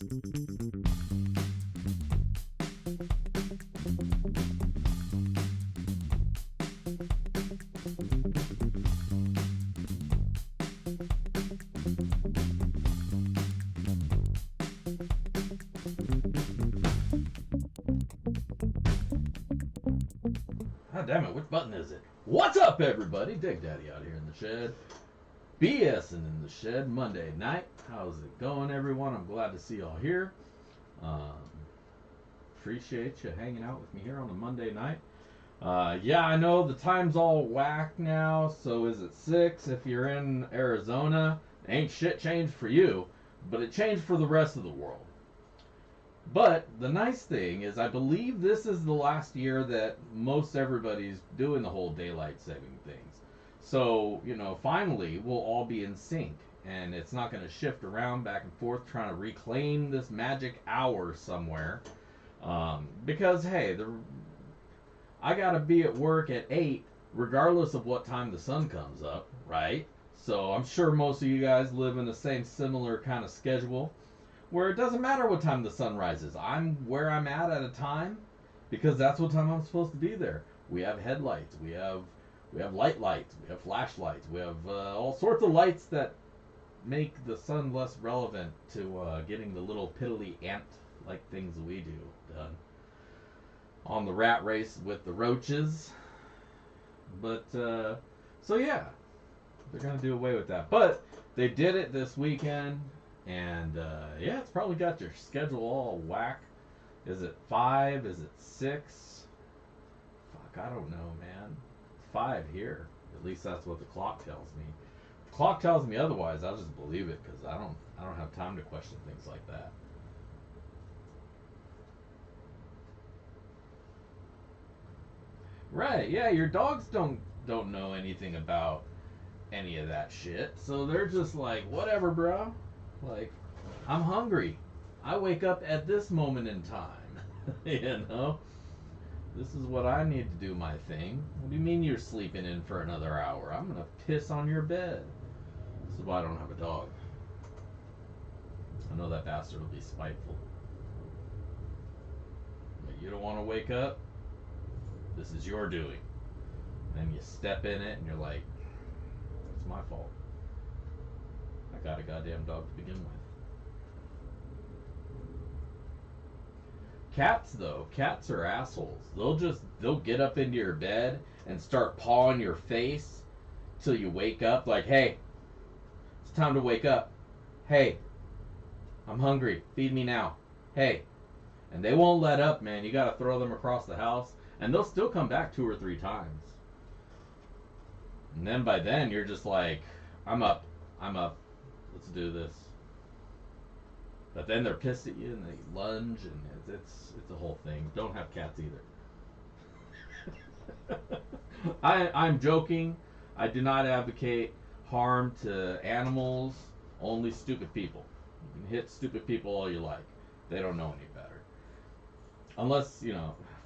God damn it, which button is it? What's up, everybody? Dig Daddy out here in the shed. BSing in the shed Monday night. How's it going, everyone? I'm glad to see y'all here. Appreciate you hanging out with me here on a Monday night. Yeah, I know the time's all whack now, so is it 6 if you're in Arizona? Ain't shit changed for you, but it changed for the rest of the world. But the nice thing is, I believe this is the last year that most everybody's doing the whole daylight saving things. So, finally, we'll all be in sync. And it's not going to shift around back and forth trying to reclaim this magic hour somewhere. Because, hey, I got to be at work at 8, regardless of what time the sun comes up, right? So I'm sure most of you guys live in the same similar kind of schedule, where it doesn't matter what time the sun rises. I'm where I'm at a time because that's what time I'm supposed to be there. We have headlights, we have lights, we have flashlights, we have all sorts of lights that make the sun less relevant to getting the little piddly ant-like things we do done on the rat race with the roaches. But so yeah, they're gonna do away with that. But they did it this weekend. And yeah, it's probably got your schedule all whack. Is it 5? Is it 6? Fuck, I don't know, man. It's 5 here. At least that's what the clock tells me. If the clock tells me otherwise, I'll just believe it because I don't have time to question things like that. Right? Yeah, your dogs don't know anything about any of that shit, so they're just like, whatever, bro. Like, I'm hungry. I wake up at this moment in time. This is what I need to do my thing. What do you mean you're sleeping in for another hour? I'm gonna piss on your bed. This is why I don't have a dog. I know that bastard will be spiteful. But you don't want to wake up? This is your doing. And then you step in it and you're like, it's my fault. I got a goddamn dog to begin with. Cats, though, cats are assholes. They'll get up into your bed and start pawing your face till you wake up. Like, hey, it's time to wake up. Hey, I'm hungry. Feed me now. Hey. And they won't let up, man. You gotta throw them across the house. And they'll still come back 2 or 3 times. And then by then, you're just like, I'm up. Let's do this. But then they're pissed at you and they lunge and it's a whole thing. Don't have cats either. I'm joking. I do not advocate harm to animals. Only stupid people. You can hit stupid people all you like. They don't know any better. Unless,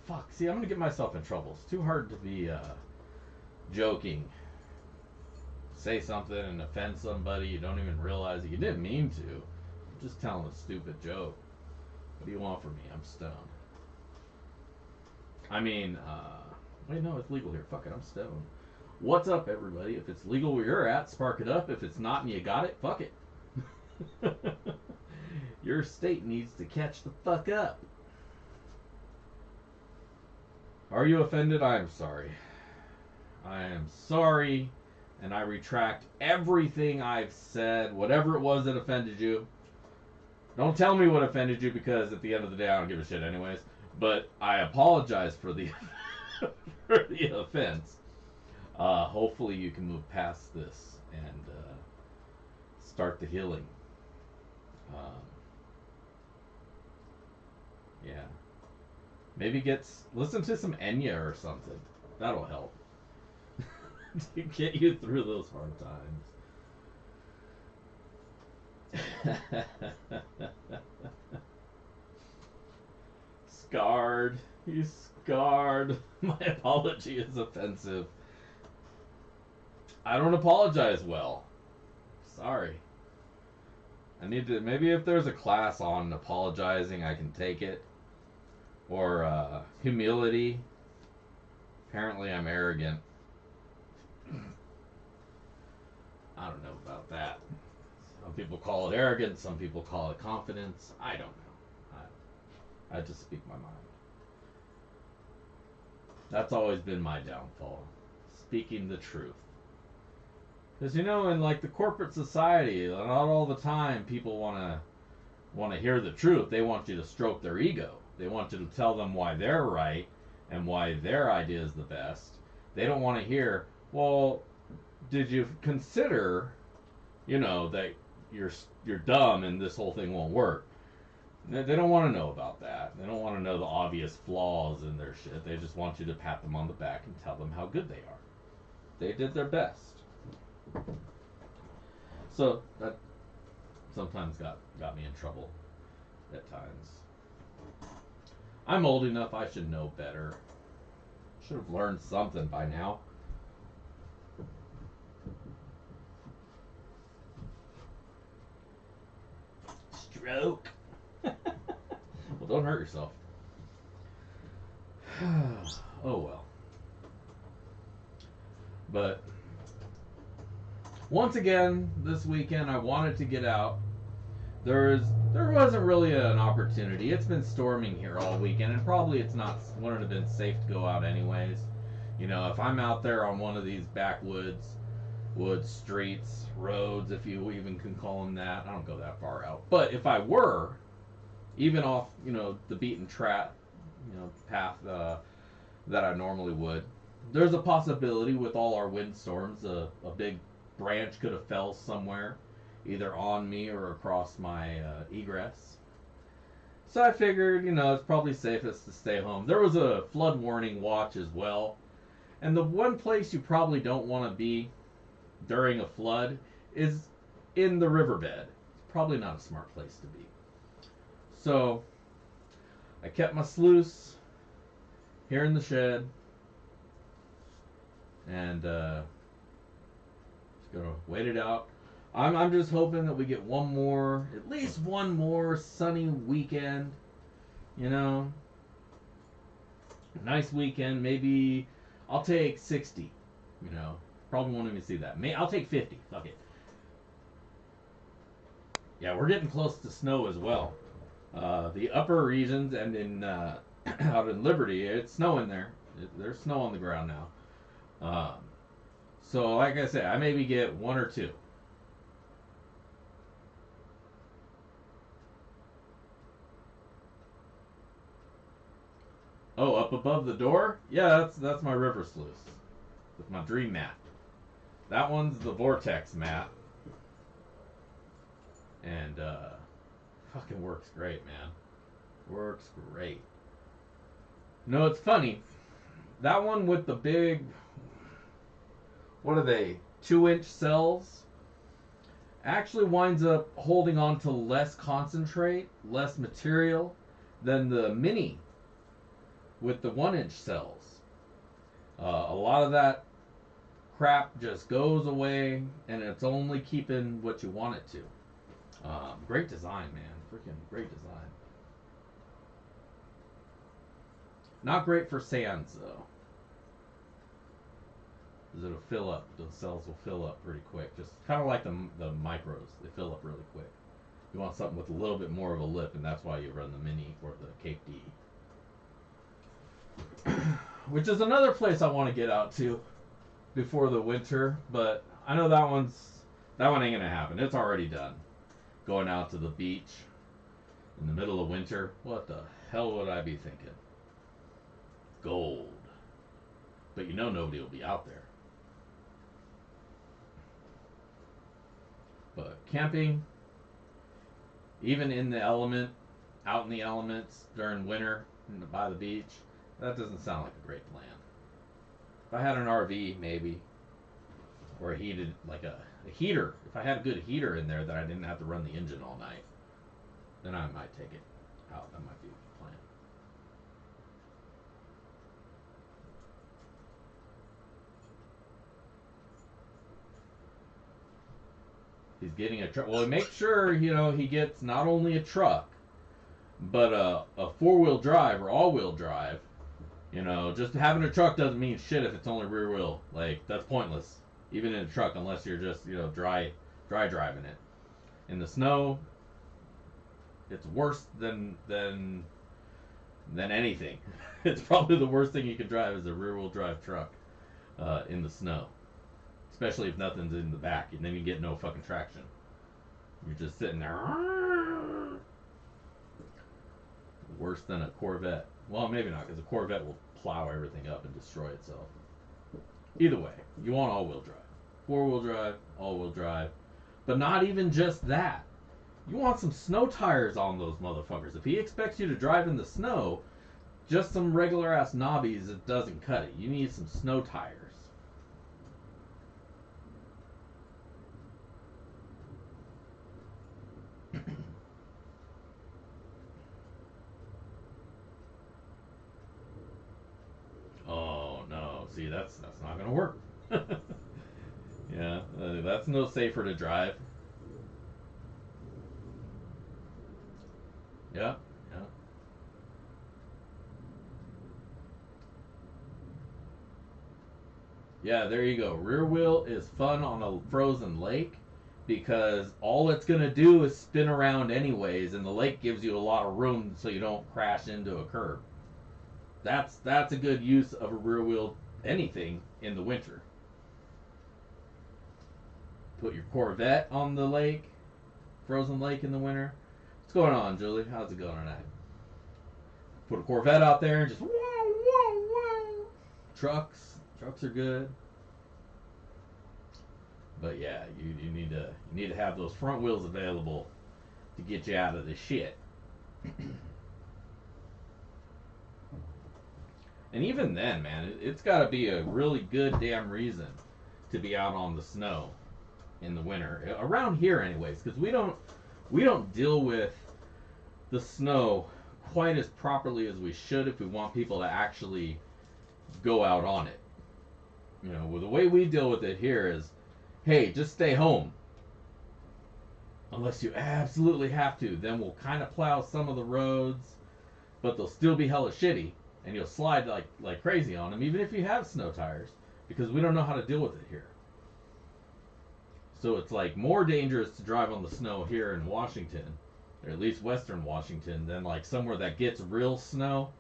fuck. See, I'm going to get myself in trouble. It's too hard to be joking. Say something and offend somebody you don't even realize that you didn't mean to. I'm just telling a stupid joke. What do you want from me? I'm stoned. I mean, wait, no, it's legal here. Fuck it, I'm stoned. What's up, everybody? If it's legal where you're at, spark it up. If it's not and you got it, fuck it. Your state needs to catch the fuck up. Are you offended? I am sorry. I am sorry. And I retract everything I've said, whatever it was that offended you. Don't tell me what offended you because at the end of the day, I don't give a shit anyways. But I apologize for the for the offense. Hopefully you can move past this and start the healing. Yeah. Maybe listen to some Enya or something. That'll help. To get you through those hard times. Scarred. He's scarred. My apology is offensive. I don't apologize well. Sorry. I need to, maybe if there's a class on apologizing, I can take it. Or humility. Apparently, I'm arrogant. I don't know about that. Some people call it arrogance, some people call it confidence. I don't know. I just speak my mind. That's always been my downfall. Speaking the truth. Because you know, in like the corporate society, not all the time people want to hear the truth. They want you to stroke their ego. They want you to tell them why they're right and why their idea is the best. They don't want to hear, well, did you consider, that you're dumb and this whole thing won't work. They don't want to know about that. They don't want to know the obvious flaws in their shit. They just want you to pat them on the back and tell them how good they are. They did their best. So that sometimes got me in trouble at times. I'm old enough, I should know better. Should have learned something by now. Stroke. Well, don't hurt yourself. Oh well. But once again, this weekend I wanted to get out. There wasn't really an opportunity. It's been storming here all weekend, and probably wouldn't have been safe to go out anyways. If I'm out there on one of these backwoods, woods, streets, roads, if you even can call them that, I don't go that far out. But if I were, even off, the beaten track, path that I normally would, there's a possibility with all our windstorms, a big branch could have fell somewhere, either on me or across my egress. So I figured, it's probably safest to stay home. There was a flood warning watch as well. And the one place you probably don't want to be during a flood is in the riverbed. It's probably not a smart place to be. So I kept my sluice here in the shed, and just gonna wait it out. I'm just hoping that we get at least one more sunny weekend. Nice weekend. Maybe I'll take 60. Probably won't even see that. I'll take 50. Fuck it. Yeah, we're getting close to snow as well. The upper regions and in out in Liberty, it's snowing there. There's snow on the ground now. So, like I said, I maybe get one or two. Oh, up above the door? Yeah, that's my river sluice with my dream mat. That one's the Vortex mat, and fucking works great, man. Works great. No, it's funny. That one with the big, what are they, 2-inch cells, actually winds up holding on to less concentrate, less material than the mini with the 1-inch cells. A lot of that crap just goes away, and it's only keeping what you want it to. Great design, man. Freaking great design. Not great for sands, though. Because it'll fill up. The cells will fill up pretty quick. Just kind of like the micros. They fill up really quick. You want something with a little bit more of a lip, and that's why you run the Mini or the Cape D. Which is another place I want to get out to before the winter, but I know that one ain't gonna happen. It's already done. Going out to the beach in the middle of winter, what the hell would I be thinking? Gold. But nobody will be out there. But camping, even in the element, out in the elements during winter by the beach, that doesn't sound like a great plan. If I had an RV, maybe, or a heated, like a heater, if I had a good heater in there that I didn't have to run the engine all night, then I might take it out. That might be a plan. He's getting a truck. Well, make sure, he gets not only a truck, but a four-wheel drive or all-wheel drive. Just having a truck doesn't mean shit if it's only rear wheel. Like, that's pointless. Even in a truck, unless you're just, dry driving it. In the snow, it's worse than anything. It's probably the worst thing you can drive is a rear wheel drive truck in the snow. Especially if nothing's in the back, and then you get no fucking traction. You're just sitting there. Worse than a Corvette. Well, maybe not, because a Corvette will plow everything up and destroy itself. Either way, you want all-wheel drive. Four-wheel drive, all-wheel drive. But not even just that. You want some snow tires on those motherfuckers. If he expects you to drive in the snow, just some regular-ass knobbies, it doesn't cut it. You need some snow tires. Oh no! See, that's not gonna work. Yeah, that's no safer to drive. Yeah, yeah. Yeah, there you go. Rear wheel is fun on a frozen lake because all it's gonna do is spin around anyways, and the lake gives you a lot of room so you don't crash into a curb. That's a good use of a rear wheel anything in the winter. Put your Corvette on the lake, frozen lake in the winter. What's going on, Julie? How's it going tonight? Put a Corvette out there and just whoa, whoa, whoa. Trucks are good. But yeah, you need to have those front wheels available to get you out of the shit. And even then, man, it's got to be a really good damn reason to be out on the snow in the winter around here, anyways, because we don't deal with the snow quite as properly as we should if we want people to actually go out on it. Well, the way we deal with it here is, hey, just stay home. Unless you absolutely have to, then we'll kind of plow some of the roads, but they'll still be hella shitty, and you'll slide like crazy on them, even if you have snow tires, because we don't know how to deal with it here. So it's like more dangerous to drive on the snow here in Washington, or at least Western Washington, than like somewhere that gets real snow.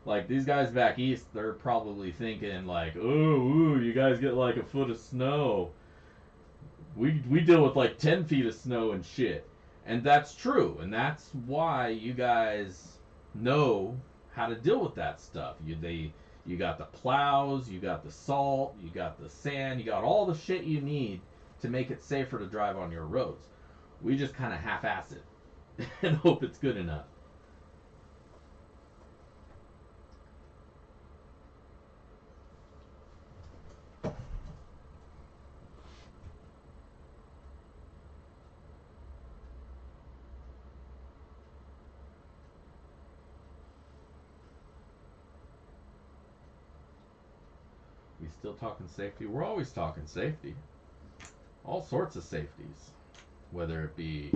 Like these guys back east, they're probably thinking like, oh, ooh, you guys get like a foot of snow. We deal with like 10 feet of snow and shit. And that's true. And that's why you guys know how to deal with that stuff. You got the plows, you got the salt, you got the sand, you got all the shit you need to make it safer to drive on your roads. We just kind of half-ass it and hope it's good enough. We still talking safety? We're always talking safety. All sorts of safeties. Whether it be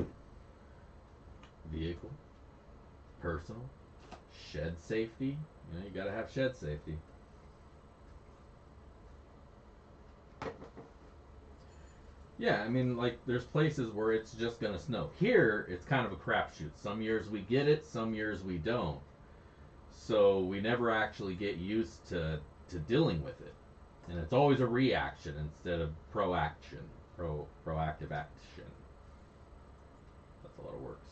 vehicle, personal, shed safety. You gotta have shed safety. Yeah, I mean, like, there's places where it's just gonna snow. Here, it's kind of a crapshoot. Some years we get it, some years we don't. So we never actually get used to dealing with it. And it's always a reaction instead of proaction. Proactive action. That's a lot of works.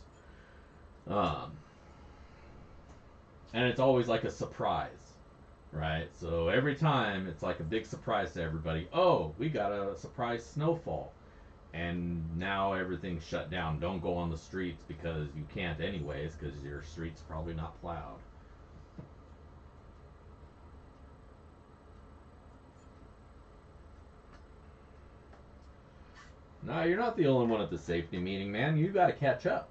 Um, and it's always like a surprise, right? So every time it's like a big surprise to everybody. Oh, we got a surprise snowfall. And now everything's shut down. Don't go on the streets because you can't anyways because your street's probably not plowed. No, you're not the only one at the safety meeting, man. You got to catch up.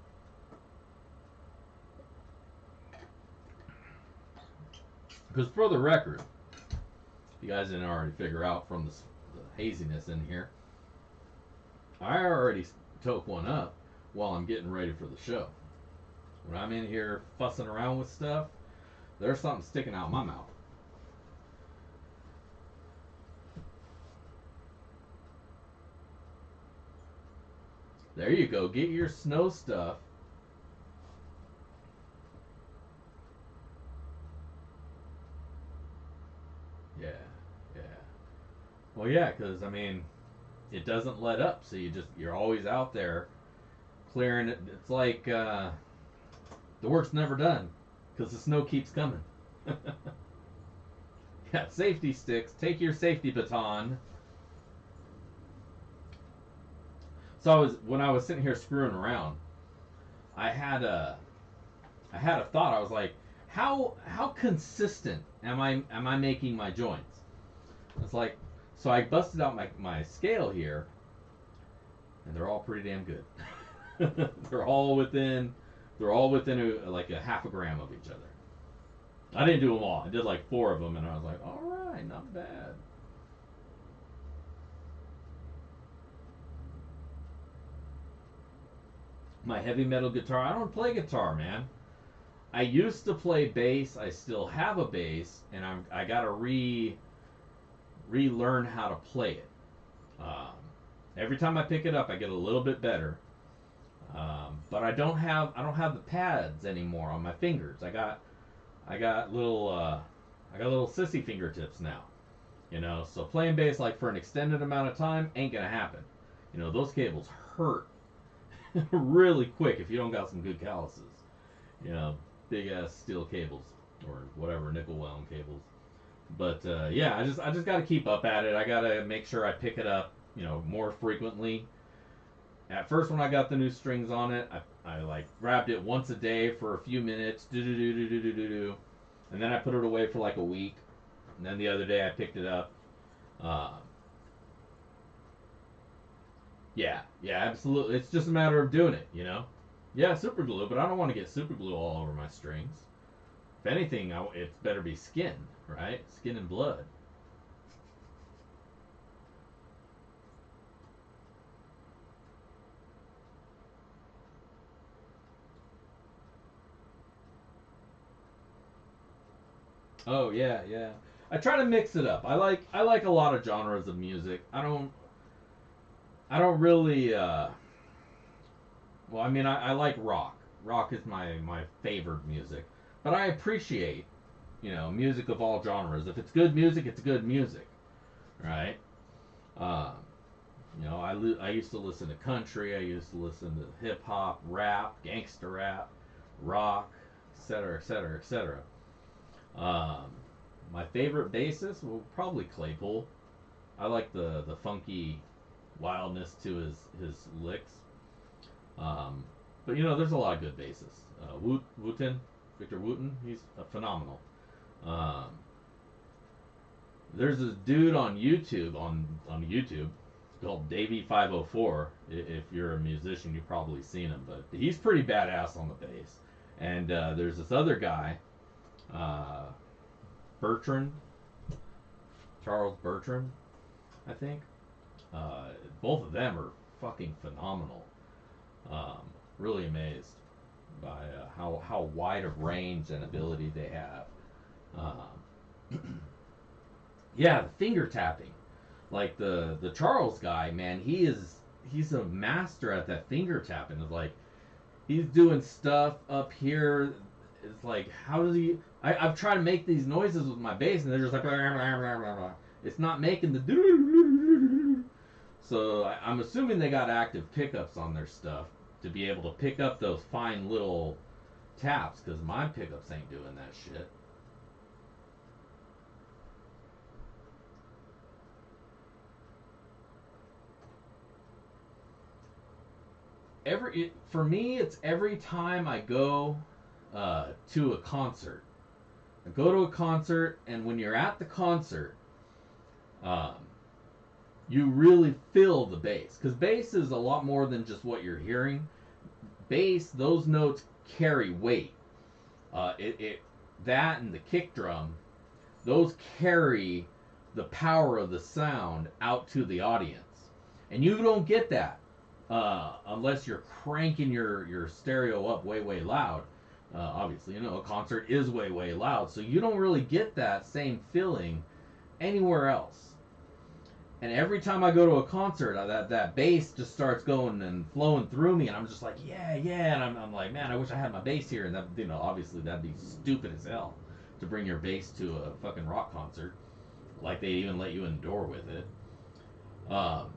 Because for the record, if you guys didn't already figure out from the haziness in here, I already toke one up while I'm getting ready for the show. When I'm in here fussing around with stuff, there's something sticking out my mouth. There you go. Get your snow stuff. Yeah, yeah. Well, yeah, because I mean, it doesn't let up, so you're always out there clearing it. It's like the work's never done because the snow keeps coming. Yeah, safety sticks. Take your safety baton. So when I was sitting here screwing around, I had a I had a thought. I was like, how consistent am I making my joints? It's like, so I busted out my scale here, and they're all pretty damn good. they're all within they're all within like a half a gram of each other. I didn't do them all. I did like four of them, and I was like, all right, not bad. My heavy metal guitar. I don't play guitar, man. I used to play bass. I still have a bass, and I gotta relearn how to play it. Um, every time I pick it up, I get a little bit better. But I don't have the pads anymore on my fingers. I got little sissy fingertips now. So playing bass like for an extended amount of time ain't gonna happen. Those cables hurt really quick if you don't got some good calluses. You know, big ass steel cables or whatever nickel wound cables. But yeah, I just got to keep up at it. I got to make sure I pick it up, more frequently. At first, when I got the new strings on it, I like grabbed it once a day for a few minutes, do do do do do do do do, and then I put it away for like a week. And then the other day I picked it up. Uh, yeah, yeah, absolutely. It's just a matter of doing it. Yeah, super glue, but I don't want to get super glue all over my strings. If anything, it's better be skin, right? Skin and blood. Oh yeah, yeah. I try to mix it up. I like a lot of genres of music. I don't really well, I mean I like rock. Rock is my favorite music. But I appreciate, music of all genres. If it's good music, it's good music, right? Um, I used to listen to country. I used to listen to hip hop, rap, gangster rap, rock, etc., etc., etc. Um, my favorite bassist, well, probably Claypool. I like the funky wildness to his licks. Um, but there's a lot of good bassists. Wooten, Victor Wooten, he's phenomenal. Um, there's this dude on YouTube called Davey 504. If you're a musician, you've probably seen him, but he's pretty badass on the bass. And there's this other guy, uh, Bertrand, Charles Bertrand, I think. Uh, Both of them are fucking phenomenal. Um, Really amazed by how wide of range and ability they have. Um, yeah, the finger tapping, like the Charles guy, man, he's a master at that finger tapping. It's like he's doing stuff up here. It's like, how does he? I've tried to make these noises with my bass, and they're just like, blah, blah, blah, blah, blah. It's not making the. So I'm assuming they got active pickups on their stuff to be able to pick up those fine little taps, because my pickups ain't doing that shit. For me, it's every time I go to a concert. I go to a concert, and when you're at the concert, um, you really feel the bass, because bass is a lot more than just what you're hearing. Bass, those notes carry weight. It that and the kick drum, those carry the power of the sound out to the audience, and you don't get that unless you're cranking your stereo up way loud. Obviously, a concert is way loud, so you don't really get that same feeling anywhere else. And every time I go to a concert, that bass just starts going and flowing through me, and I'm just like, yeah, and I'm like, man, I wish I had my bass here. And that, obviously that'd be stupid as hell to bring your bass to a fucking rock concert, like they even let you in the door with it. Um,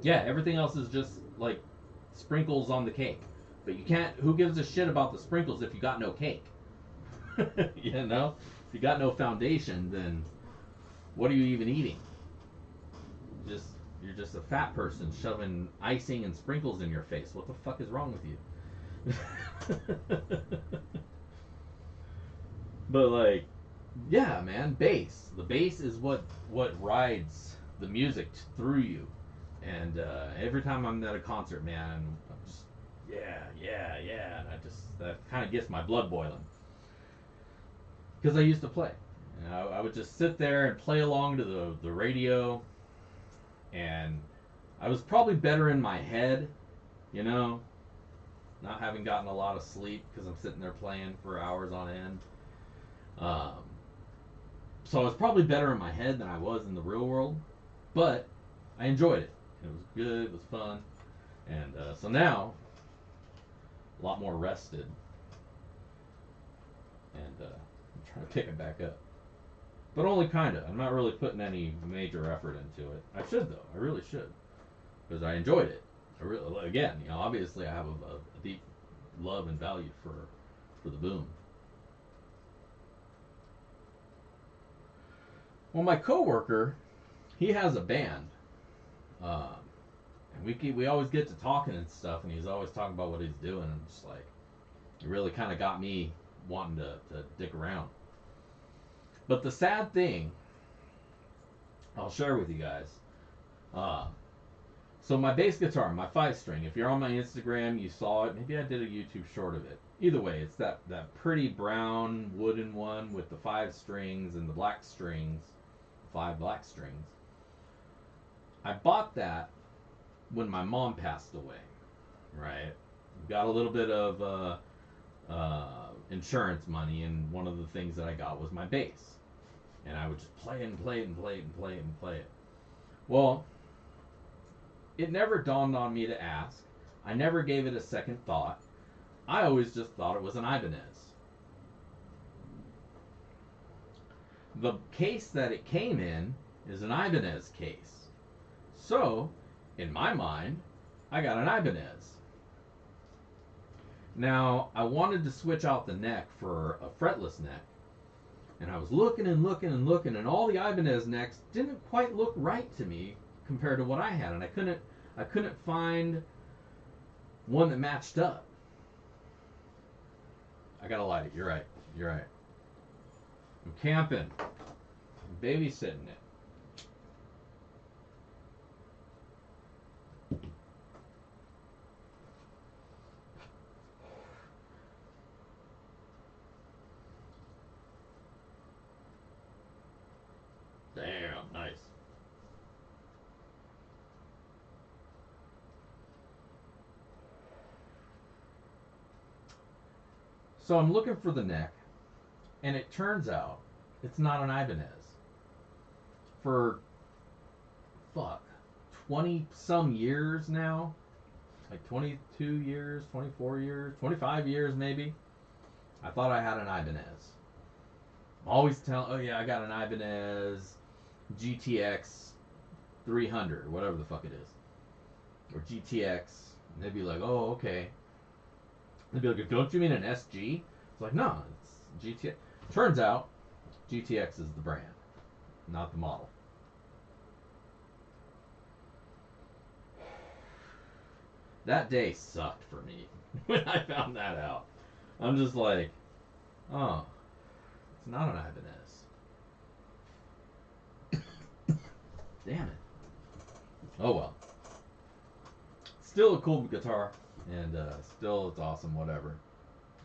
yeah, everything else is just like sprinkles on the cake. But you can't. Who gives a shit about the sprinkles if you got no cake? You know, if you got no foundation, then what are you even eating? Just you're just a fat person shoving icing and sprinkles in your face. What the fuck is wrong with you? But like, yeah, man, bass. The bass is what rides the music through you. And every time I'm at a concert, man, I'm just yeah, and I just that kind of gets my blood boiling because I used to play. And I would just sit there and play along to the radio, and I was probably better in my head, you know, not having gotten a lot of sleep because I'm sitting there playing for hours on end. Um, so I was probably better in my head than I was in the real world, but I enjoyed it. It was good. It was fun, and so now a lot more rested, and I'm trying to pick it back up. But only kinda. I'm not really putting any major effort into it. I should though. I really should because I enjoyed it. I really, again, obviously I have a deep love and value for the boom. Well, my coworker, he has a band, um, and we always get to talking and stuff, and he's always talking about what he's doing, and just like it really kind of got me wanting to dick around. But the sad thing, I'll share with you guys. Uh, so my bass guitar, my 5 string. If you're on my Instagram, you saw it. Maybe I did a YouTube short of it. Either way, it's that pretty brown wooden one with the 5 strings and the black strings, 5 black strings. I bought that when my mom passed away. Right, got a little bit of insurance money, and one of the things that I got was my bass, and I would just play it and play it and play it and play it and play it. Well, it never dawned on me to ask. I never gave it a second thought. I always just thought it was an Ibanez. The case that it came in is an Ibanez case. So, in my mind, I got an Ibanez. Now, I wanted to switch out the neck for a fretless neck. And I was looking and looking and looking, and all the Ibanez necks didn't quite look right to me compared to what I had, and I couldn't find one that matched up. I gotta light it. You're right. You're right. I'm camping. I'm babysitting it. Damn, nice. So I'm looking for the neck, and it turns out it's not an Ibanez. For fuck, 20 some years now, like 22 years, 24 years, 25 years maybe, I thought I had an Ibanez. I'm always telling, oh yeah, I got an Ibanez GTX 300, whatever the fuck it is, or GTX. And they'd be like, oh, okay. They'd be like, don't you mean an SG? It's like, no, it's GTX. Turns out, GTX is the brand, not the model. That day sucked for me when I found that out. I'm just like, oh, it's not an Ibanez. Damn it. Oh well. Still a cool guitar, and still it's awesome. Whatever.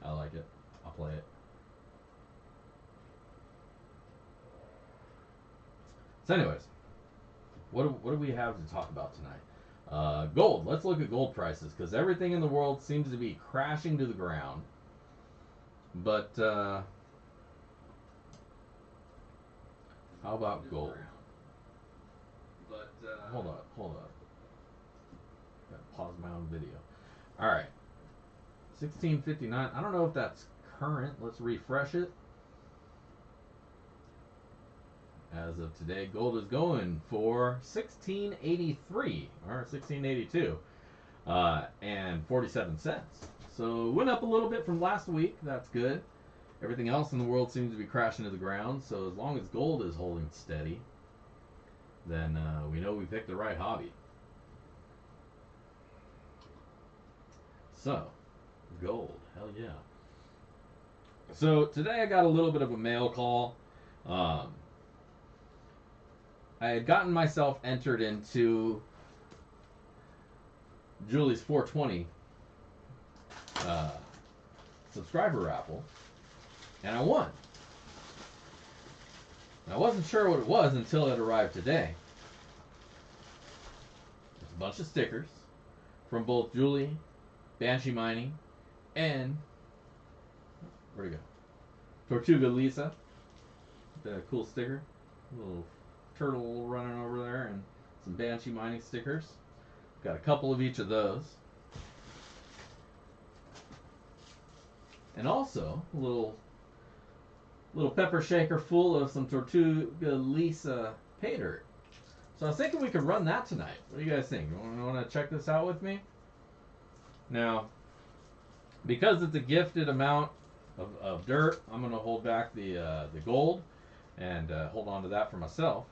I like it. I'll play it. So, anyways, what do we have to talk about tonight? Gold. Let's look at gold prices because everything in the world seems to be crashing to the ground. But how about gold? Hold up, hold up. Gotta pause my own video. All right, 1659. I don't know if that's current. Let's refresh it. As of today, gold is going for 1683 or 1682 and 47 cents. So it went up a little bit from last week. That's good. Everything else in the world seems to be crashing to the ground. So as long as gold is holding steady, then we know we picked the right hobby. So, gold, hell yeah. So today I got a little bit of a mail call. I had gotten myself entered into Julie's 420 subscriber raffle, and I won. I wasn't sure what it was until it arrived today. It's a bunch of stickers from both Julie, Banshee Mining, and where'd it go? Tortuga Lisa. The cool sticker, little turtle running over there, and some Banshee Mining stickers. Got a couple of each of those. And also a little pepper shaker full of some Tortuga Lisa pay dirt. So I was thinking we could run that tonight. What do you guys think? You want to check this out with me? Now, because it's a gifted amount of dirt, I'm going to hold back the gold and hold on to that for myself.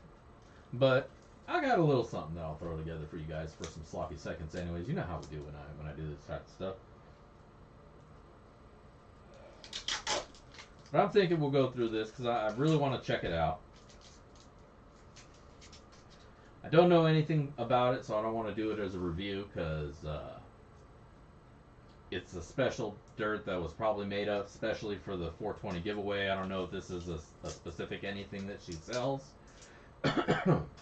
But I got a little something that I'll throw together for you guys for some sloppy seconds anyways. You know how we do when I do this type of stuff. But I'm thinking we'll go through this because I really want to check it out. I don't know anything about it, so I don't want to do it as a review because it's a special dirt that was probably made up especially for the 420 giveaway. I don't know if this is a specific anything that she sells.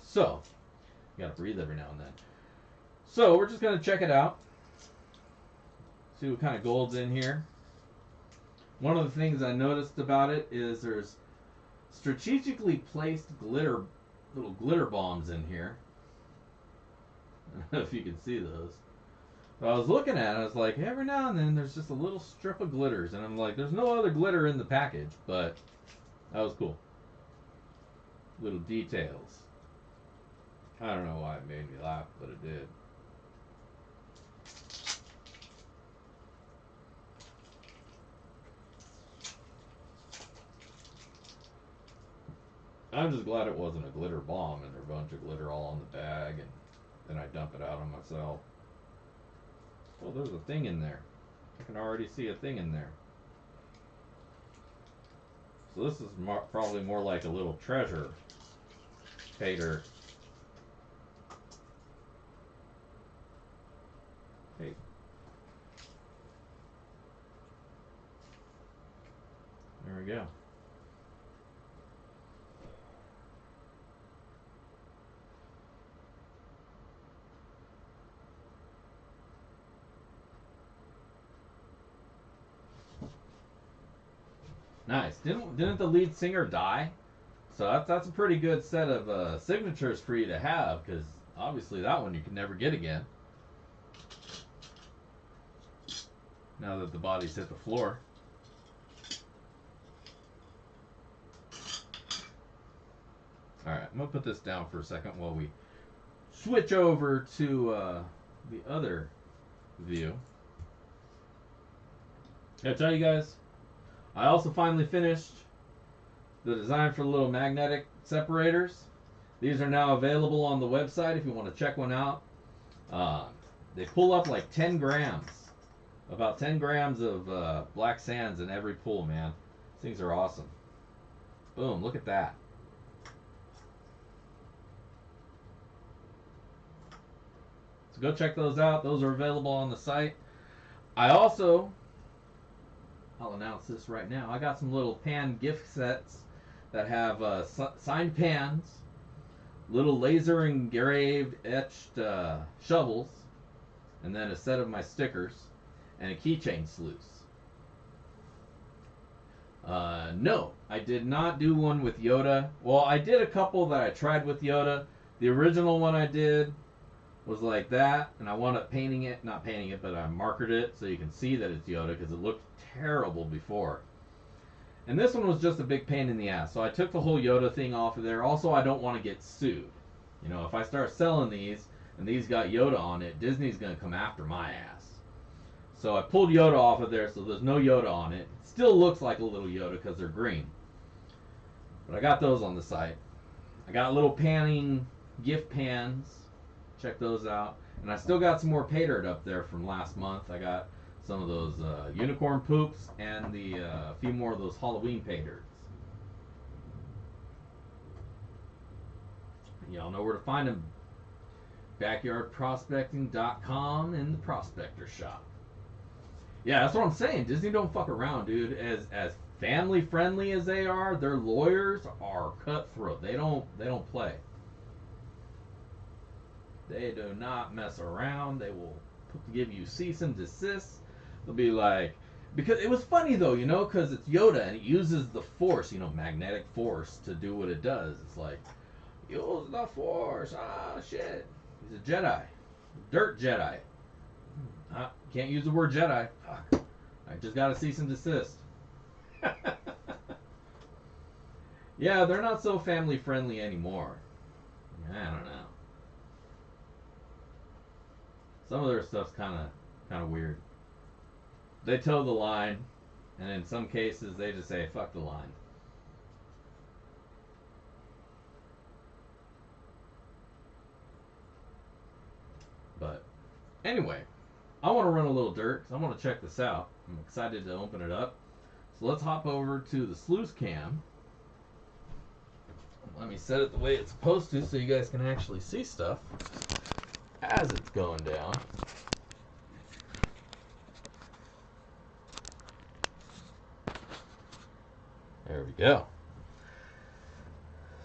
So, you gotta breathe every now and then. So, we're just gonna check it out. See what kind of gold's in here. One of the things I noticed about it is there's strategically placed little glitter bombs in here. I don't know if you can see those. So I was looking at it, I was like, every now and then there's just a little strip of glitters, and I'm like, there's no other glitter in the package, but that was cool. Little details. I don't know why it made me laugh, but it did. I'm just glad it wasn't a glitter bomb and a bunch of glitter all on the bag, and then I dump it out on myself. Oh, there's a thing in there. I can already see a thing in there. So this is probably more like a little treasure pay dirt. Hey. There we go. Nice. Didn't the lead singer die? So that's a pretty good set of signatures for you to have, because obviously that one you can never get again. Now that the body's hit the floor. Alright, I'm going to put this down for a second while we switch over to the other view. Can I tell you guys, I also finally finished the design for the little magnetic separators. These are now available on the website if you want to check one out. They pull up like 10 grams. About 10 grams of black sands in every pull, man. These things are awesome. Boom, look at that. So go check those out. Those are available on the site. I'll announce this right now. I got some little pan gift sets that have signed pans little laser engraved etched shovels, and then a set of my stickers, and a keychain sluice. No, I did not do one with Yoda. Well, I did a couple that I tried with Yoda. The original one I did was like that, and I wound up painting it, not painting it, but I markered it so you can see that it's Yoda because it looked terrible before. And this one was just a big pain in the ass, so I took the whole Yoda thing off of there. Also, I don't want to get sued. You know, if I start selling these and these got Yoda on it, Disney's going to come after my ass. So I pulled Yoda off of there, so there's no Yoda on it. It still looks like a little Yoda because they're green. But I got those on the site. I got little panning gift pans. Check those out. And I still got some more pay dirt up there from last month. I got some of those unicorn poops and a few more of those Halloween pay dirts. Y'all know where to find them. Backyardprospecting.com and the Prospector Shop. Yeah, that's what I'm saying. Disney don't fuck around, dude. As family friendly as they are, their lawyers are cutthroat. They don't play. They do not mess around. They will give you cease and desist. They'll be like, because it was funny though, you know, because it's Yoda and it uses the Force, you know, magnetic force to do what it does. It's like, use the Force. Ah, shit. He's a Jedi. Dirt Jedi. Can't use the word Jedi. Fuck. I just got to cease and desist. Yeah, they're not so family friendly anymore. I don't know. Some of their stuff's kind of weird. They toe the line, and in some cases they just say fuck the line. But anyway, I want to run a little dirt because I want to check this out. I'm excited to open it up. So let's hop over to the sluice cam. Let me set it the way it's supposed to so you guys can actually see stuff as it's going down. There we go.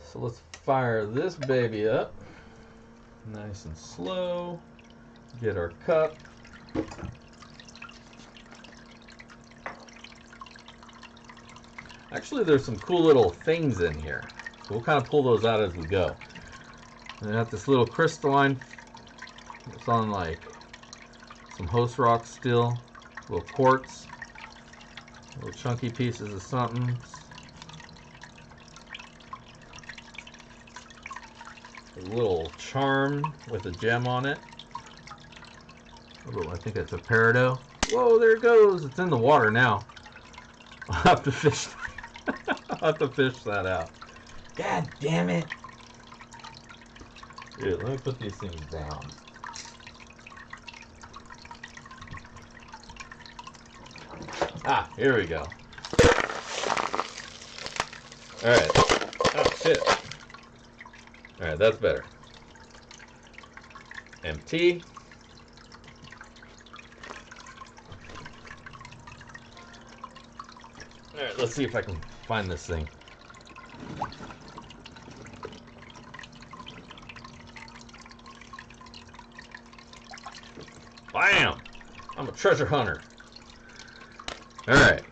So let's fire this baby up. Nice and slow. Get our cup. Actually, there's some cool little things in here. So we'll kind of pull those out as we go. And I got this little crystalline. It's on like some host rock still. Little quartz. Little chunky pieces of something. A little charm with a gem on it. Oh, I think it's a peridot. Whoa, there it goes. It's in the water now. I'll have to fish. I'll have to fish that out. God damn it. Here, let me put these things down. Ah, here we go. Alright. Oh, shit. Alright, that's better. Empty. Alright, let's see if I can find this thing. Bam! I'm a treasure hunter. Alright.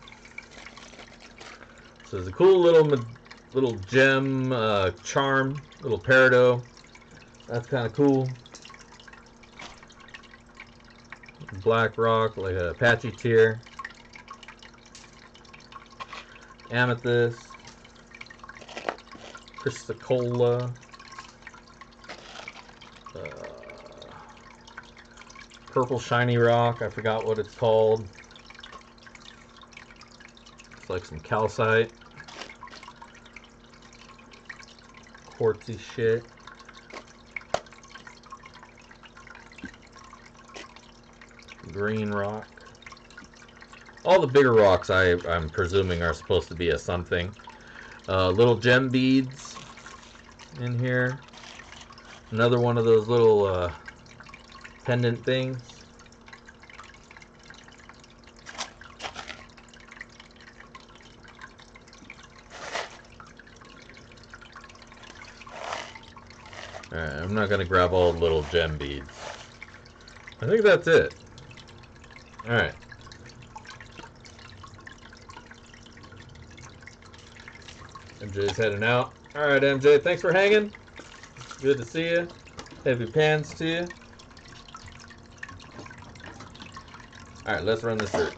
So there's a cool little gem charm, little peridot. That's kind of cool. Black rock, like an Apache tear. Amethyst. Chrysocolla. Purple shiny rock, I forgot what it's called. It's like some calcite. Quartzy shit. Green rock. All the bigger rocks I'm presuming are supposed to be a something. Little gem beads in here. Another one of those little pendant things. Alright, I'm not going to grab all the little gem beads. I think that's it. Alright. MJ's heading out. Alright, MJ, thanks for hanging. Good to see you. Heavy pants to you. Alright, let's run this through.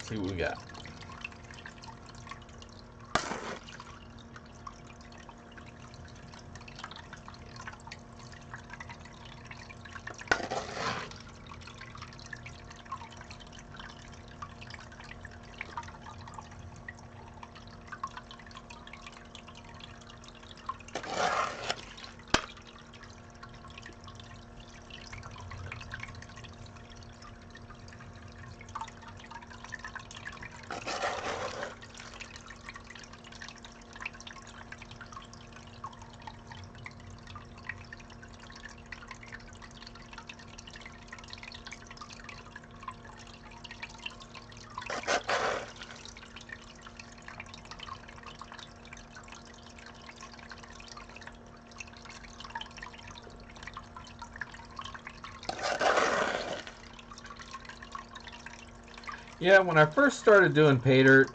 See what we got. Yeah, when I first started doing pay dirt,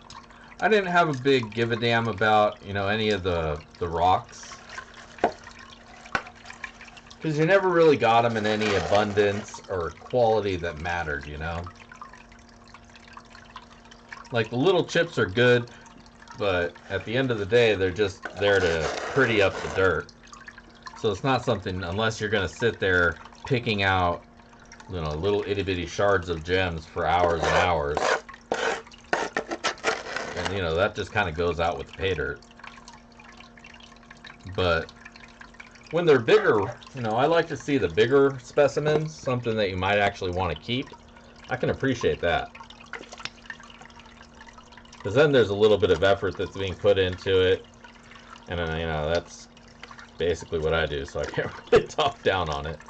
I didn't have a big give a damn about, you know, any of the rocks. Because you never really got them in any abundance or quality that mattered, you know. Like, the little chips are good, but at the end of the day, they're just there to pretty up the dirt. So it's not something, unless you're going to sit there picking out, you know, little itty-bitty shards of gems for hours and hours. And, you know, that just kind of goes out with the pay dirt. But when they're bigger, you know, I like to see the bigger specimens, something that you might actually want to keep. I can appreciate that. Because then there's a little bit of effort that's being put into it. And, you know, that's basically what I do, so I can't really talk down on it.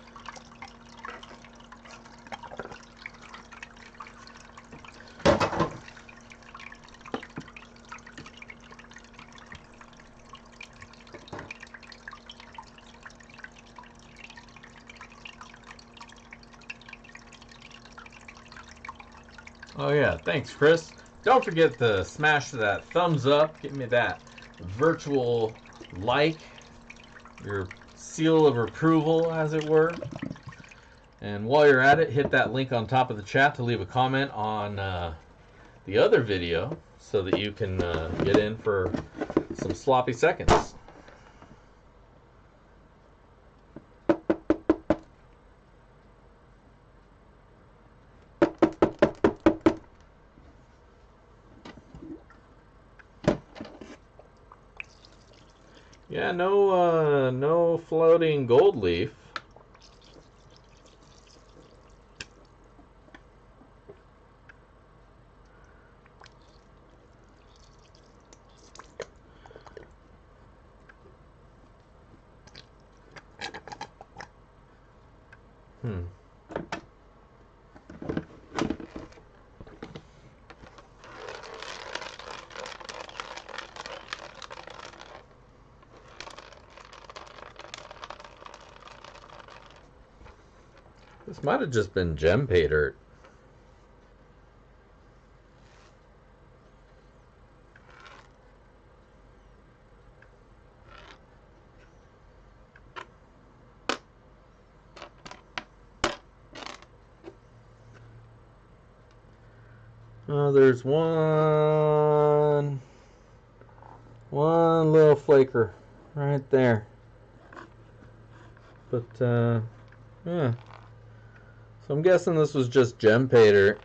Oh yeah, thanks Chris. Don't forget to smash that thumbs up. Give me that virtual like, your seal of approval, as it were. And while you're at it, hit that link on top of the chat to leave a comment on the other video so that you can get in for some sloppy seconds. Yeah, no floating gold leaf. This might have just been gem pay dirt. There's one little flaker right there. But yeah. So I'm guessing this was just gem pay dirt.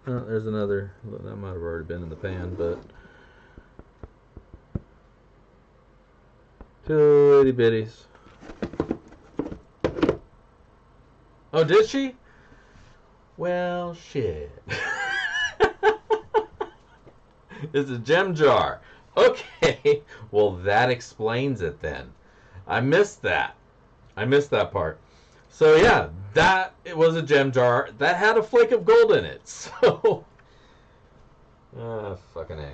Oh, there's another. That might have already been in the pan, but 2 itty bitties. Oh, did she? Well, shit. It's a gem jar. Okay. Well, that explains it then. I missed that. I missed that part. So yeah, it was a gem jar that had a flake of gold in it. So, fucking A.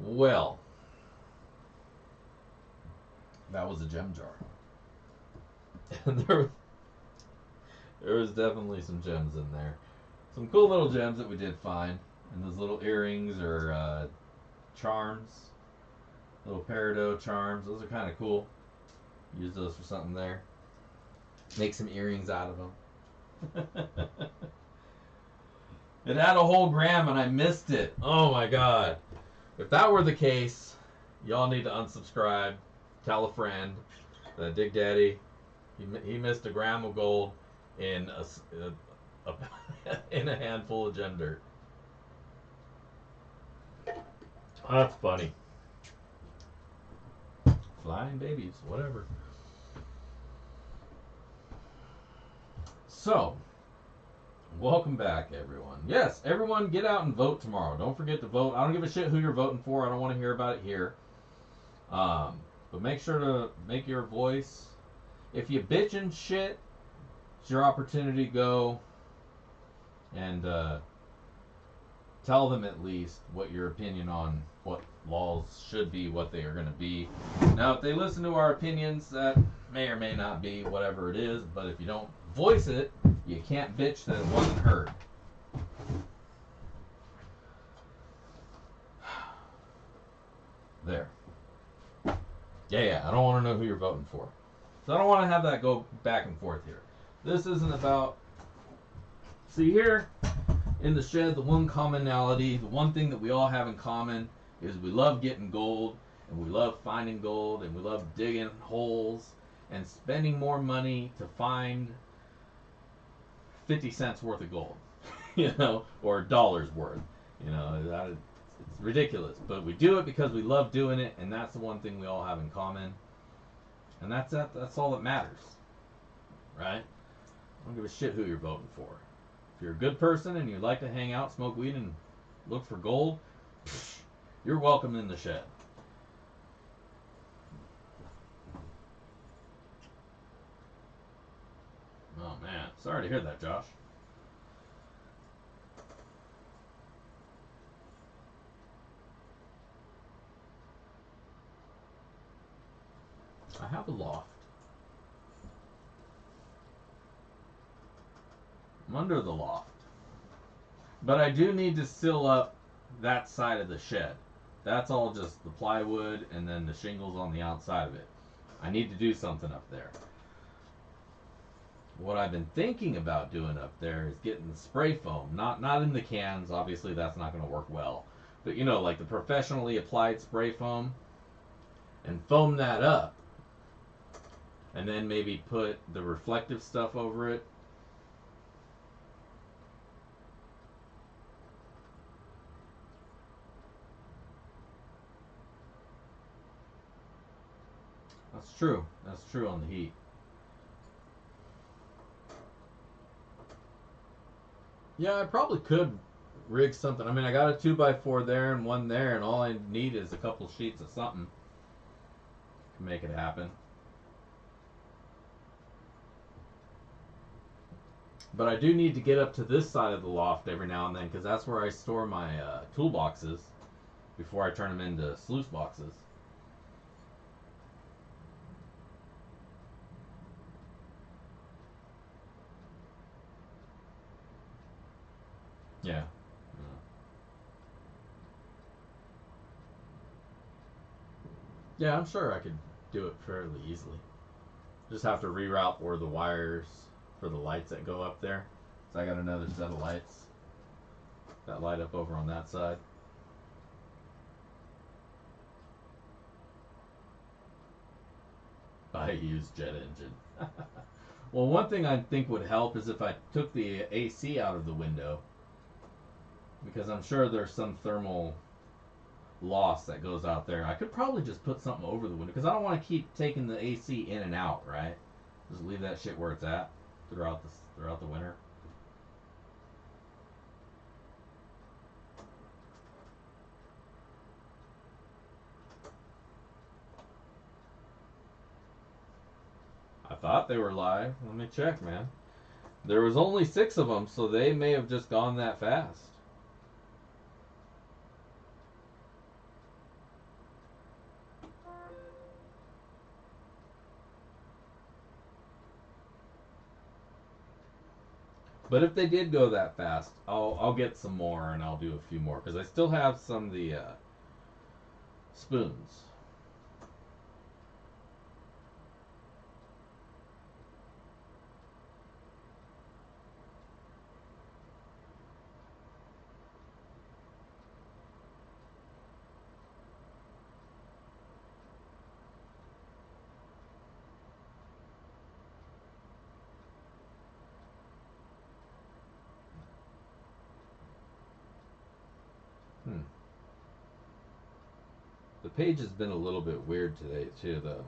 Well, that was a gem jar. there, there was definitely some gems in there. Some cool little gems that we did find. And those little earrings or charms. Little peridot charms. Those are kind of cool. Use those for something there. Make some earrings out of them. It had a whole gram and I missed it. Oh my god. If that were the case, y'all need to unsubscribe. Tell a friend that Dig Daddy, he missed a gram of gold in in a handful of gem dirt. That's funny. Flying babies, whatever. So, welcome back, everyone. Yes, everyone get out and vote tomorrow. Don't forget to vote. I don't give a shit who you're voting for. I don't want to hear about it here. But make sure to make your voice. If you bitch and shit, it's your opportunity to go and tell them at least what your opinion on what laws should be, what they are going to be. Now, if they listen to our opinions, that may or may not be whatever it is, but if you don't voice it, you can't bitch that it wasn't heard. There. Yeah, I don't want to know who you're voting for. So I don't want to have that go back and forth here. This isn't about... See here, in the shed, the one commonality, the one thing that we all have in common is we love getting gold, and we love finding gold, and we love digging holes, and spending more money to find 50 cents worth of gold, you know, or dollars worth. You know, it's ridiculous. But we do it because we love doing it, and that's the one thing we all have in common. And that's all that matters, right? I don't give a shit who you're voting for. If you're a good person and you like to hang out, smoke weed, and look for gold, you're welcome in the shed. Oh man, sorry to hear that, Josh. I have a loft. I'm under the loft. But I do need to seal up that side of the shed. That's all just the plywood and then the shingles on the outside of it. I need to do something up there. What I've been thinking about doing up there is getting the spray foam. Not in the cans, obviously that's not going to work well. But you know, like the professionally applied spray foam. And foam that up. And then maybe put the reflective stuff over it. That's true. That's true on the heat. Yeah, I probably could rig something. I mean, I got a 2x4 there and one there, and all I need is a couple sheets of something to make it happen. But I do need to get up to this side of the loft every now and then, because that's where I store my toolboxes before I turn them into sluice boxes. Yeah. Yeah, I'm sure I could do it fairly easily. Just have to reroute where the wires for the lights that go up there. So I got another set of lights that light up over on that side. I use jet engine. Well, one thing I think would help is if I took the AC out of the window, because I'm sure there's some thermal loss that goes out there. I could probably just put something over the window, because I don't want to keep taking the AC in and out, right? Just leave that shit where it's at throughout the winter. I thought they were live. Let me check, man. There was only 6 of them, so they may have just gone that fast. But if they did go that fast, I'll get some more and I'll do a few more because I still have some of the spoons. Hmm. The page has been a little bit weird today too, though.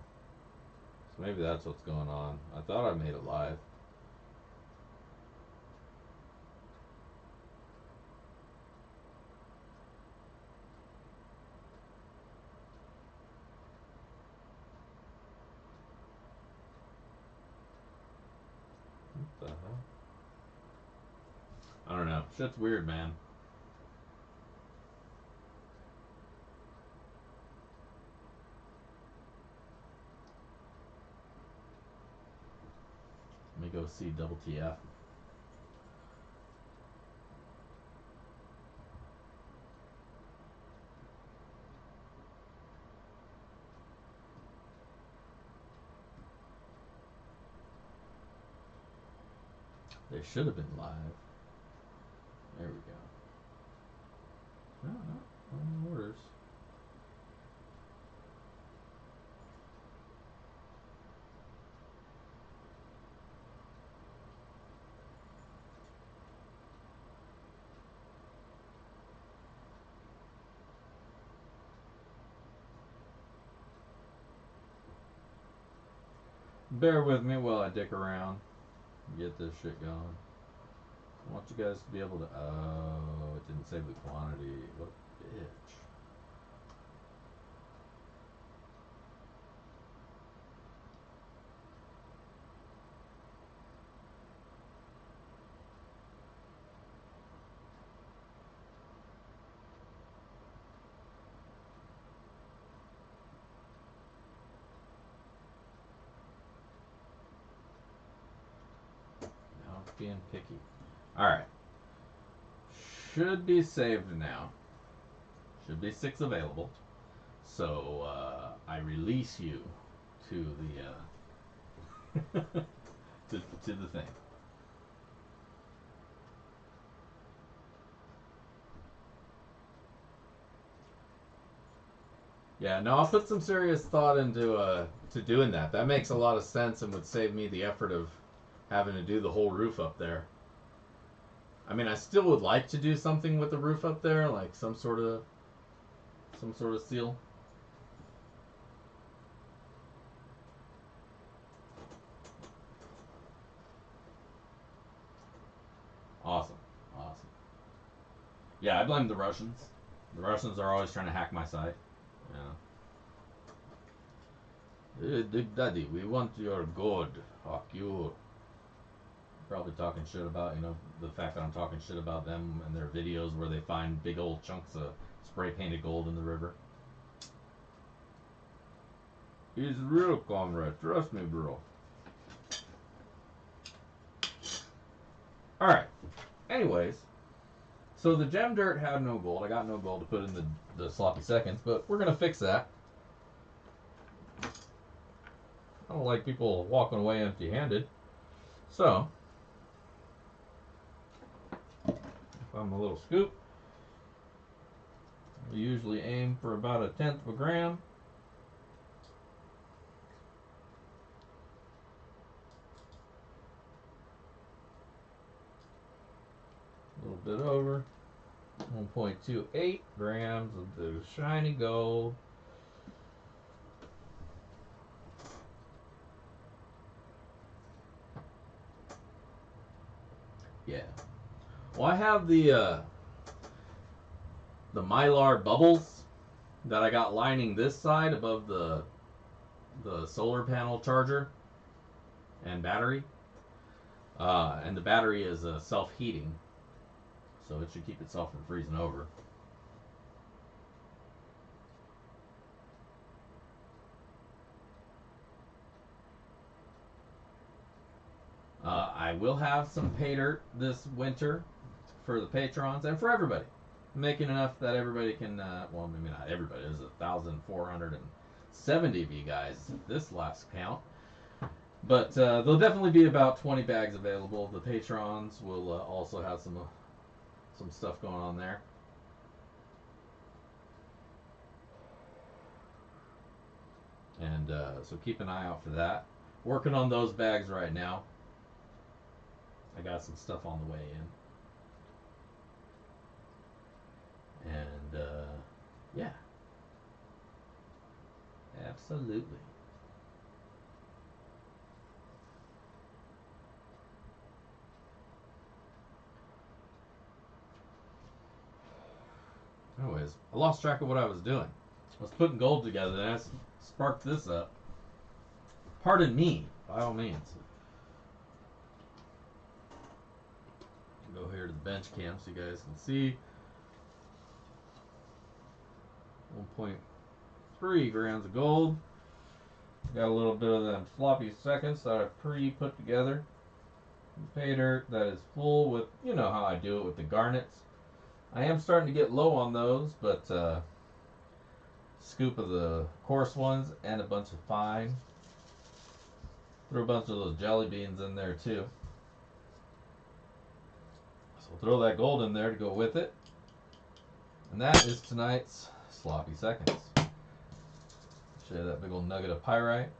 So maybe that's what's going on. I thought I made it live. What the hell? I don't know. Shit's weird, man. Let me go see Double TF. They should have been live. There we go. No, no orders. Bear with me while I dick around and get this shit going. I want you guys to be able to. Oh, it didn't save the quantity. What a bitch. Now it's being picky. Alright. Should be saved now. Should be 6 available. So I release you to the to the thing. Yeah, no, I'll put some serious thought into to doing that. That makes a lot of sense and would save me the effort of having to do the whole roof up there. I mean, I still would like to do something with the roof up there, like some sort of seal. Awesome, awesome. Yeah, I blame the Russians. The Russians are always trying to hack my site. Yeah. Hey, Big Daddy, we want your gold. Fuck you. Probably talking shit about, the fact that I'm talking shit about them and their videos where they find big old chunks of spray painted gold in the river. He's real, comrade. Trust me, bro. Alright. Anyways. So the gem dirt had no gold. I got no gold to put in the sloppy seconds, but we're going to fix that. I don't like people walking away empty handed. So. If I'm a little scoop. We usually aim for about 1/10 of a gram. A little bit over 1.28 grams of the shiny gold. Yeah. Well, I have the Mylar bubbles that I got lining this side above the solar panel charger and battery. And the battery is self-heating, so it should keep itself from freezing over. I will have some pay dirt this winter for the patrons and for everybody. Making enough that everybody can, well, maybe not everybody. There's 1,470 of you guys this last count. But there'll definitely be about 20 bags available. The patrons will also have some stuff going on there. And so keep an eye out for that. Working on those bags right now. I got some stuff on the way in. And yeah. Absolutely. Anyways, I lost track of what I was doing. I was putting gold together and I sparked this up. Pardon me, by all means. Go here to the bench cam so you guys can see. 1.3 grams of gold. Got a little bit of them sloppy seconds that I pre-put together. Pay dirt that is full with, you know how I do it with the garnets. I am starting to get low on those, but scoop of the coarse ones and a bunch of fine. Throw a bunch of those jelly beans in there too. So throw that gold in there to go with it. And that is tonight's sloppy seconds. Show you that big old nugget of pyrite.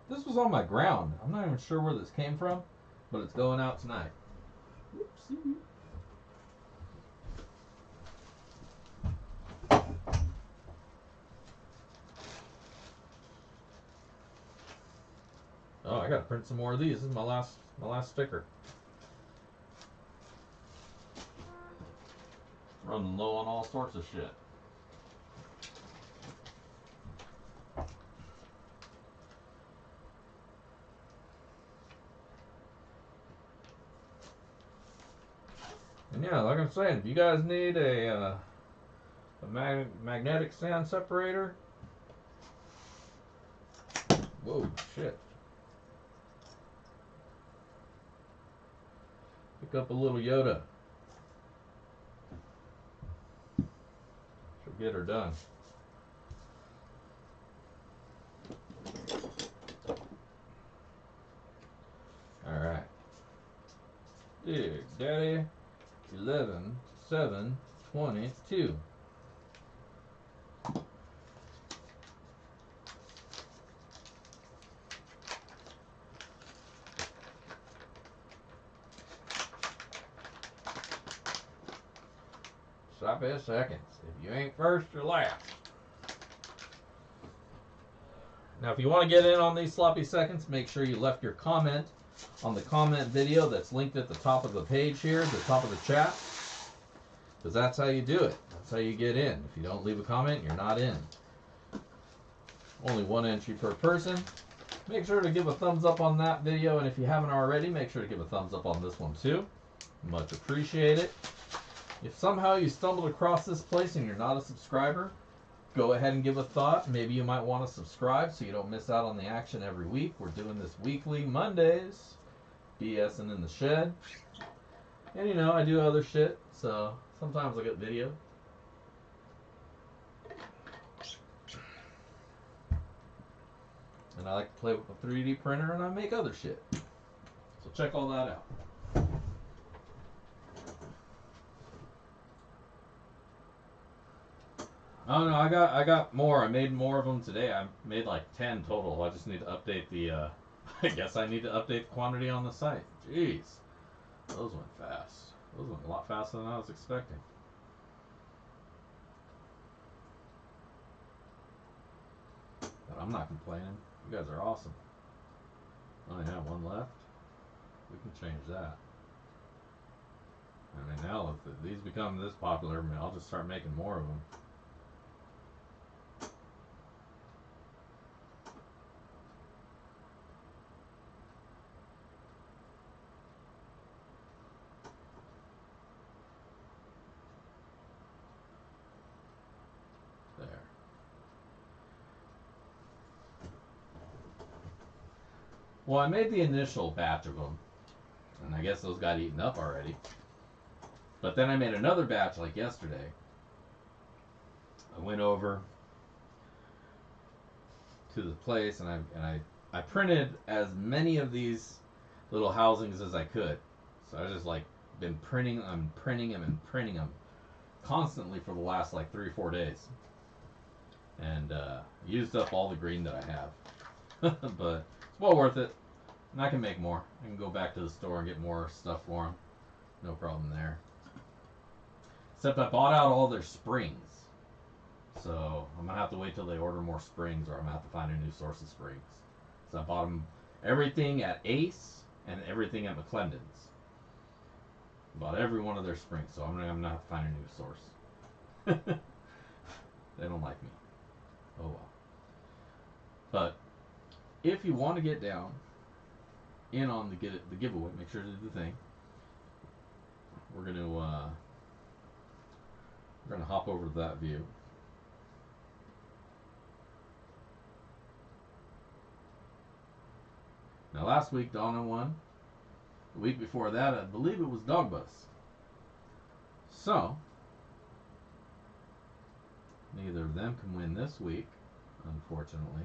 This was on my ground. I'm not even sure where this came from, but it's going out tonight. Whoopsie. Oh, I gotta print some more of these. This is my last sticker. Running low on all sorts of shit. And yeah, like I'm saying, if you guys need a magnetic sand separator, whoa, shit. Pick up a little Yoda. She'll get her done. Alright. Dear Daddy, 11/7/22. Sloppy seconds. If you ain't first, you're last. Now, if you want to get in on these sloppy seconds, make sure you left your comment on the comment video that's linked at the top of the page here, the top of the chat. Because that's how you do it. That's how you get in. If you don't leave a comment, you're not in. Only one entry per person. Make sure to give a thumbs up on that video, and if you haven't already, make sure to give a thumbs up on this one too. Much appreciated. If somehow you stumbled across this place and you're not a subscriber, go ahead and give a thought. Maybe you might want to subscribe so you don't miss out on the action every week. We're doing this weekly, Mondays. BSing in the shed. And you know, I do other shit, so sometimes I get video. And I like to play with a 3D printer and I make other shit. So check all that out. Oh no, I got more. I made more of them today. I made like 10 total. I just need to update the I guess I need to update the quantity on the site. Jeez. Those went fast. Those went a lot faster than I was expecting. But I'm not complaining. You guys are awesome. I only have one left. We can change that. I mean, hell, if these become this popular, I mean, I'll just start making more of them. There. Well, I made the initial batch of them. and I guess those got eaten up already. But then I made another batch like yesterday. I went over to the place and I printed as many of these little housings as I could. So I just like been printing them constantly for the last like 3 or 4 days, and used up all the green that I have. But it's well worth it, and I can make more. I can go back to the store and get more stuff for them. No problem there. Except I bought out all their springs. So I'm going to have to wait till they order more springs, or I'm going to have to find a new source of springs. So I bought them everything at Ace and everything at McClendon's. Bought every one of their springs, so I'm going to have to find a new source. They don't like me. Oh well. But if you want to get down in on the giveaway, make sure to do the thing. We're going to hop over to that view. Now last week Donna won. The week before that, I believe it was Dog Bus. So neither of them can win this week, unfortunately.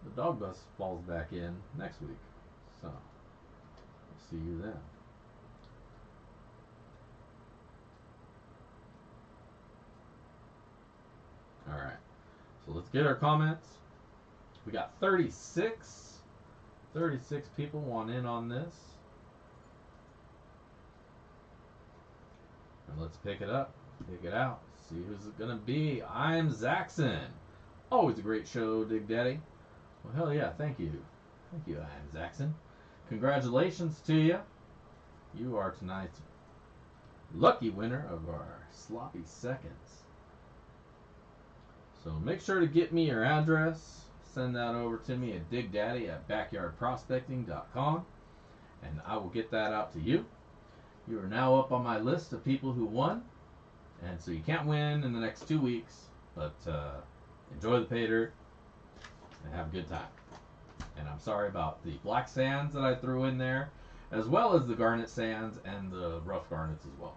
The Dog Bus falls back in next week. So we'll see you then. Alright, so let's get our comments. We got 36 people want in on this. And let's pick it up, pick it out, see who's it gonna be. I'm Zaxxon. Always a great show, Dig Daddy. Well, hell yeah, thank you. Thank you, I'm Zaxxon. Congratulations to you. You are tonight's lucky winner of our sloppy seconds. So make sure to get me your address. Send that over to me at digdaddy@backyardprospecting.com, and I will get that out to you. You are now up on my list of people who won, and so you can't win in the next 2 weeks, but enjoy the pay dirt and have a good time. And I'm sorry about the black sands that I threw in there, as well as the garnet sands and the rough garnets as well.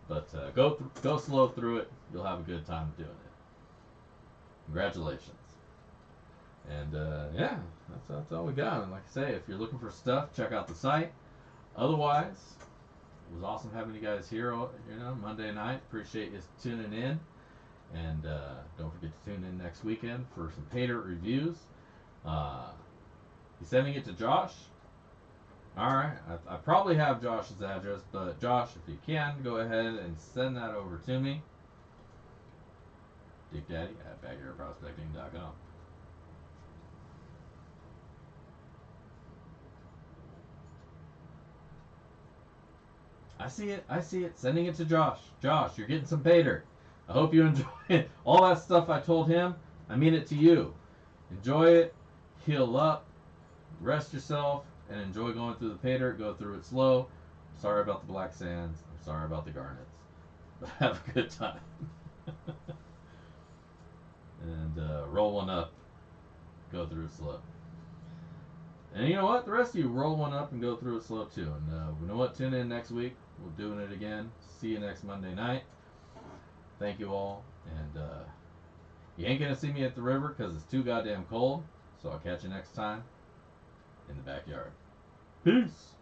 But go slow through it. You'll have a good time doing it. Congratulations. And yeah, that's all we got. And like I say, if you're looking for stuff, check out the site. Otherwise, it was awesome having you guys here. Monday night. Appreciate you tuning in. And don't forget to tune in next weekend for some pay dirt reviews. You sending it to Josh? Alright, I probably have Josh's address, but Josh, if you can, go ahead and send that over to me. digdaddy@backyardprospecting.com. I see it. Sending it to Josh. Josh, you're getting some pay dirt. I hope you enjoy it. All that stuff I told him, I mean it to you. Enjoy it, heal up, rest yourself, and enjoy going through the pay dirt. Go through it slow. Sorry about the black sands. I'm sorry about the garnets. But have a good time. And roll one up. Go through it slow. And you know what? The rest of you, roll one up and go through it slow too. And you know what? Tune in next week. We're doing it again. See you next Monday night. Thank you all. And you ain't going to see me at the river because it's too goddamn cold. So I'll catch you next time in the backyard. Peace.